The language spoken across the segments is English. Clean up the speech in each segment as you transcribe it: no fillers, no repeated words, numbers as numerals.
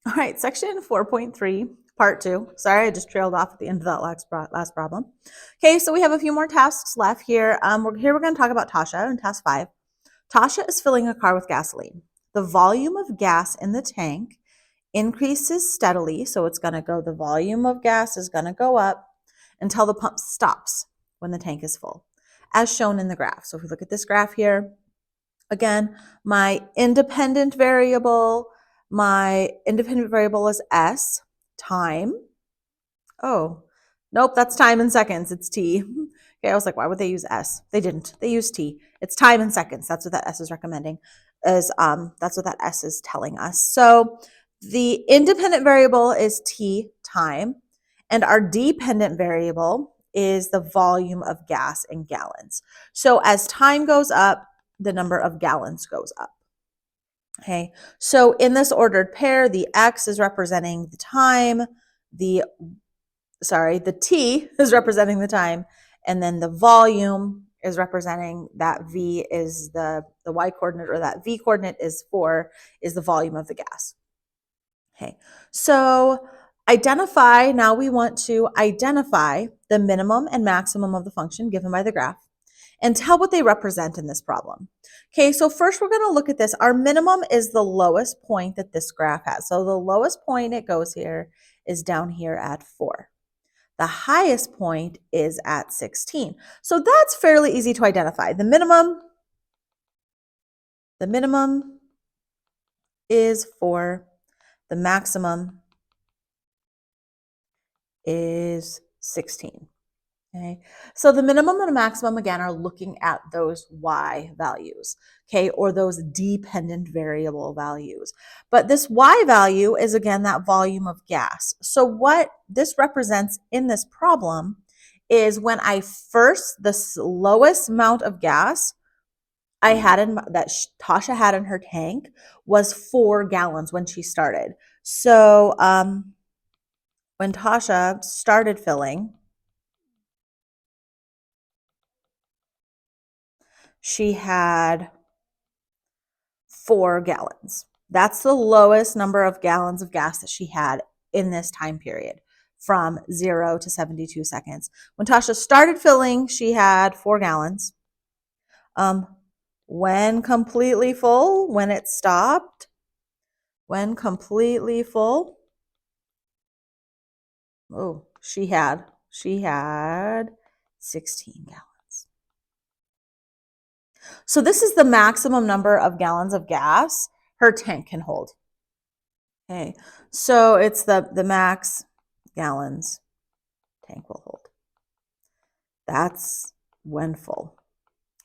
All right, section 4.3, part 2. Sorry, I just trailed off at the end of that last problem. Okay, so we have a few more tasks left here. We're going to talk about Tasha in task 5. Tasha is filling a car with gasoline. The volume of gas in the tank increases steadily, so it's going to go, the volume of gas is going to go up until the pump stops when the tank is full, as shown in the graph. So if we look at this graph here, again, my independent variable is S, time. Oh, nope, that's time in seconds. It's T. Okay, I was like, why would they use S? They didn't. They used T. It's time in seconds. That's what that S is recommending. That's what that S is telling us. So the independent variable is T, time, and our dependent variable is the volume of gas in gallons. So as time goes up, the number of gallons goes up. Okay, so in this ordered pair, the X is representing the time, the T is representing the time, and then the volume is representing that V is the Y coordinate, or that V coordinate is the volume of the gas. Okay, so now we want to identify the minimum and maximum of the function given by the graph and tell what they represent in this problem. Okay, so first we're going to look at this. Our minimum is the lowest point that this graph has. So the lowest point it goes here is down here at 4. The highest point is at 16. So that's fairly easy to identify. The minimum is 4. The maximum is 16. Okay, so the minimum and the maximum, again, are looking at those Y values, okay, or those dependent variable values. But this Y value is, again, that volume of gas. So what this represents in this problem is when the lowest amount of gas that Tasha had in her tank was 4 gallons when she started. So when Tasha started filling, she had 4 gallons. That's the lowest number of gallons of gas that she had in this time period, from 0 to 72 seconds. When Tasha started filling, she had 4 gallons. When completely full, when it stopped, when completely full, she had 16 gallons. So this is the maximum number of gallons of gas her tank can hold. Okay, so it's the max gallons tank will hold. That's when full.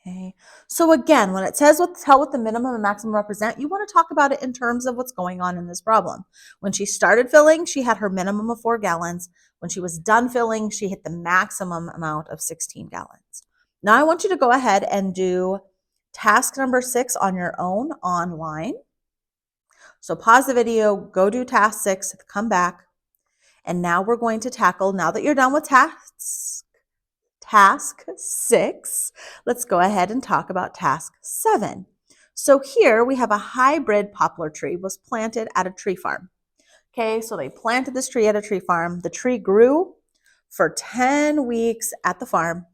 Okay, so again, when it says tell what the minimum and maximum represent, you want to talk about it in terms of what's going on in this problem. When she started filling, she had her minimum of 4 gallons. When she was done filling, she hit the maximum amount of 16 gallons. Now I want you to go ahead and do task number 6 on your own online. So pause the video, go do task 6, come back. And now we're going to tackle, now that you're done with task 6, let's go ahead and talk about task 7. So here we have a hybrid poplar tree was planted at a tree farm. Okay, so they planted this tree at a tree farm. The tree grew for 10 weeks at the farm,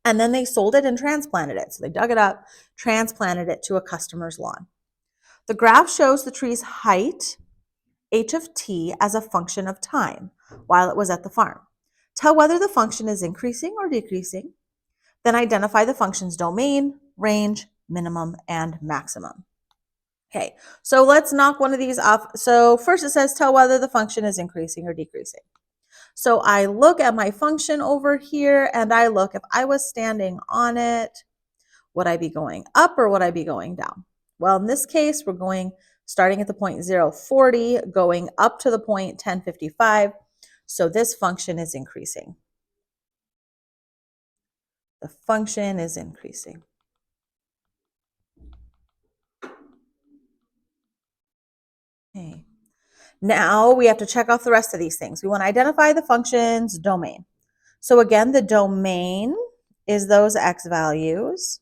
and then they sold it and transplanted it. So they dug it up, transplanted it to a customer's lawn. The graph shows the tree's height, h of t, as a function of time while it was at the farm. Tell whether the function is increasing or decreasing. Then identify the function's domain, range, minimum, and maximum. Okay, so let's knock one of these off. So first it says tell whether the function is increasing or decreasing. So I look at my function over here and I look, if I was standing on it, would I be going up or would I be going down? Well, in this case, we're starting at the point 040, going up to the point 1055. So this function is increasing. The function is increasing. Okay. Now we have to check off the rest of these things. We want to identify the function's domain. So again, the domain is those x values.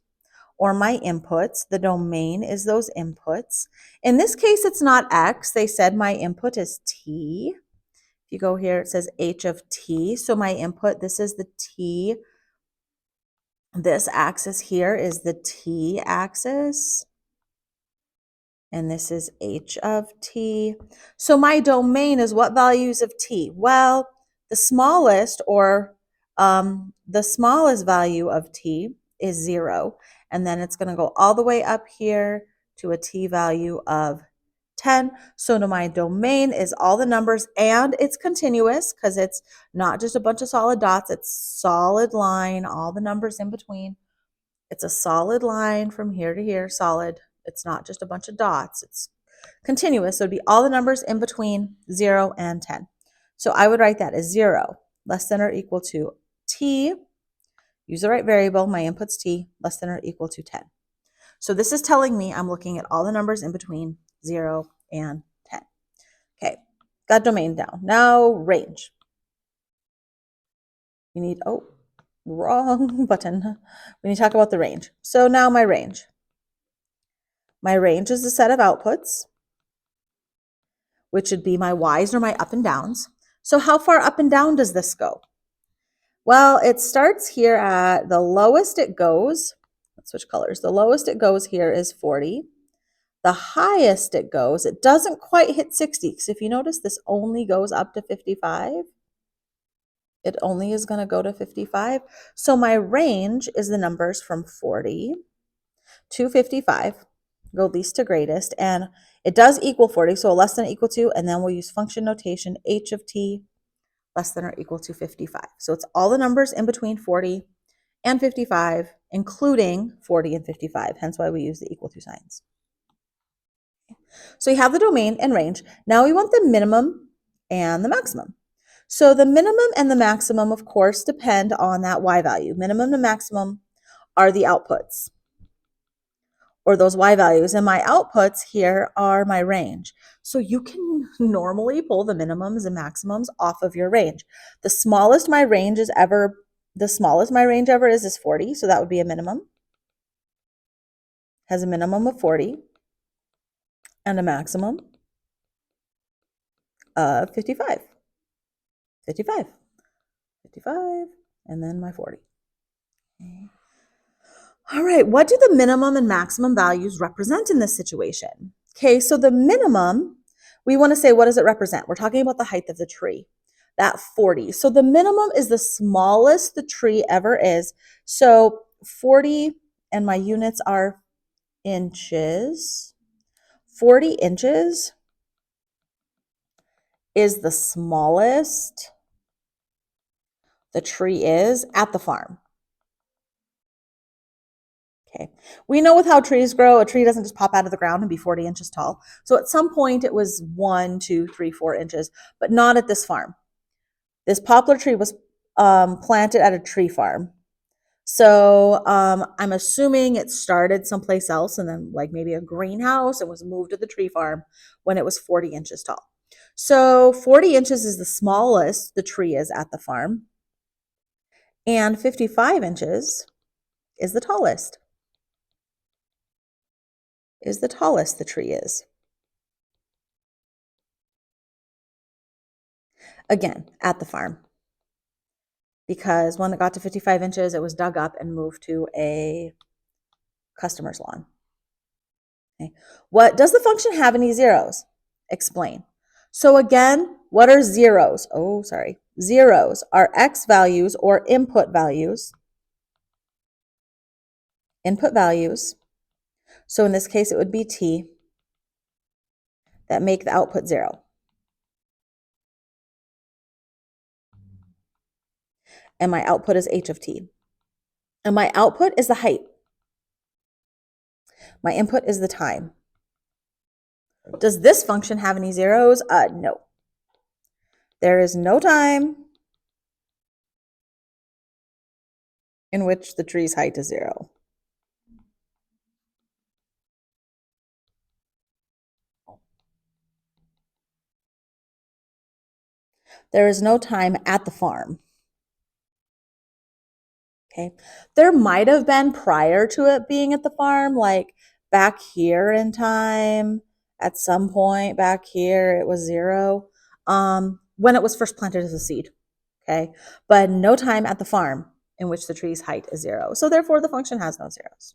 or my inputs. The domain is those inputs. In this case, it's not X. They said my input is T. If you go here, it says H of T. So my input, this is the T. This axis here is the T axis. And this is H of T. So my domain is what values of T? Well, the smallest value of T is 0. And then it's going to go all the way up here to a T value of 10. So my domain is all the numbers, and it's continuous because it's not just a bunch of solid dots. It's solid line, all the numbers in between. It's a solid line from here to here, solid. It's not just a bunch of dots. It's continuous. So it'd be all the numbers in between 0 and 10. So I would write that as 0 less than or equal to T. Use the right variable. My input's T less than or equal to 10. So this is telling me I'm looking at all the numbers in between 0 and 10. Okay, got domain down. Now range. We need, wrong button. We need to talk about the range. So now my range. My range is a set of outputs, which would be my Y's or my up and downs. So how far up and down does this go? Well, it starts here at the lowest it goes. Let's switch colors. The lowest it goes here is 40. The highest it goes, it doesn't quite hit 60. Because if you notice, this only goes up to 55. It only is going to go to 55. So my range is the numbers from 40 to 55. Go least to greatest. And it does equal 40, so less than or equal to, and then we'll use function notation, H of T less than or equal to 55. So it's all the numbers in between 40 and 55, including 40 and 55, hence why we use the equal to signs. So you have the domain and range. Now we want the minimum and the maximum. So the minimum and the maximum, of course, depend on that Y value. Minimum and maximum are the outputs, or those Y values, and my outputs here are my range. So you can normally pull the minimums and maximums off of your range. The smallest my range ever is 40, so that would be a minimum. Has a minimum of 40 and a maximum of 55. 55, and then my 40. Okay. All right, what do the minimum and maximum values represent in this situation? Okay, so the minimum, we want to say, what does it represent? We're talking about the height of the tree, that 40. So the minimum is the smallest the tree ever is. So 40, and my units are inches. 40 inches is the smallest the tree is at the farm. Okay. We know with how trees grow, a tree doesn't just pop out of the ground and be 40 inches tall. So at some point it was 1, 2, 3, 4 inches, but not at this farm. This poplar tree was planted at a tree farm. So I'm assuming it started someplace else and then like maybe a greenhouse and was moved to the tree farm when it was 40 inches tall. So 40 inches is the smallest the tree is at the farm. And 55 inches is the tallest. The tree is. Again, at the farm. Because when it got to 55 inches, it was dug up and moved to a customer's lawn. Okay. What does the function have any zeros? Explain. So again, what are zeros? Zeros are X values or input values. Input values. So in this case, it would be T that make the output 0. And my output is H of T. And my output is the height. My input is the time. Does this function have any zeros? No. There is no time in which the tree's height is 0. There is no time at the farm. Okay. There might have been prior to it being at the farm, like back here in time, at some point back here, it was 0, when it was first planted as a seed. Okay. But no time at the farm in which the tree's height is 0. So therefore the function has no zeros.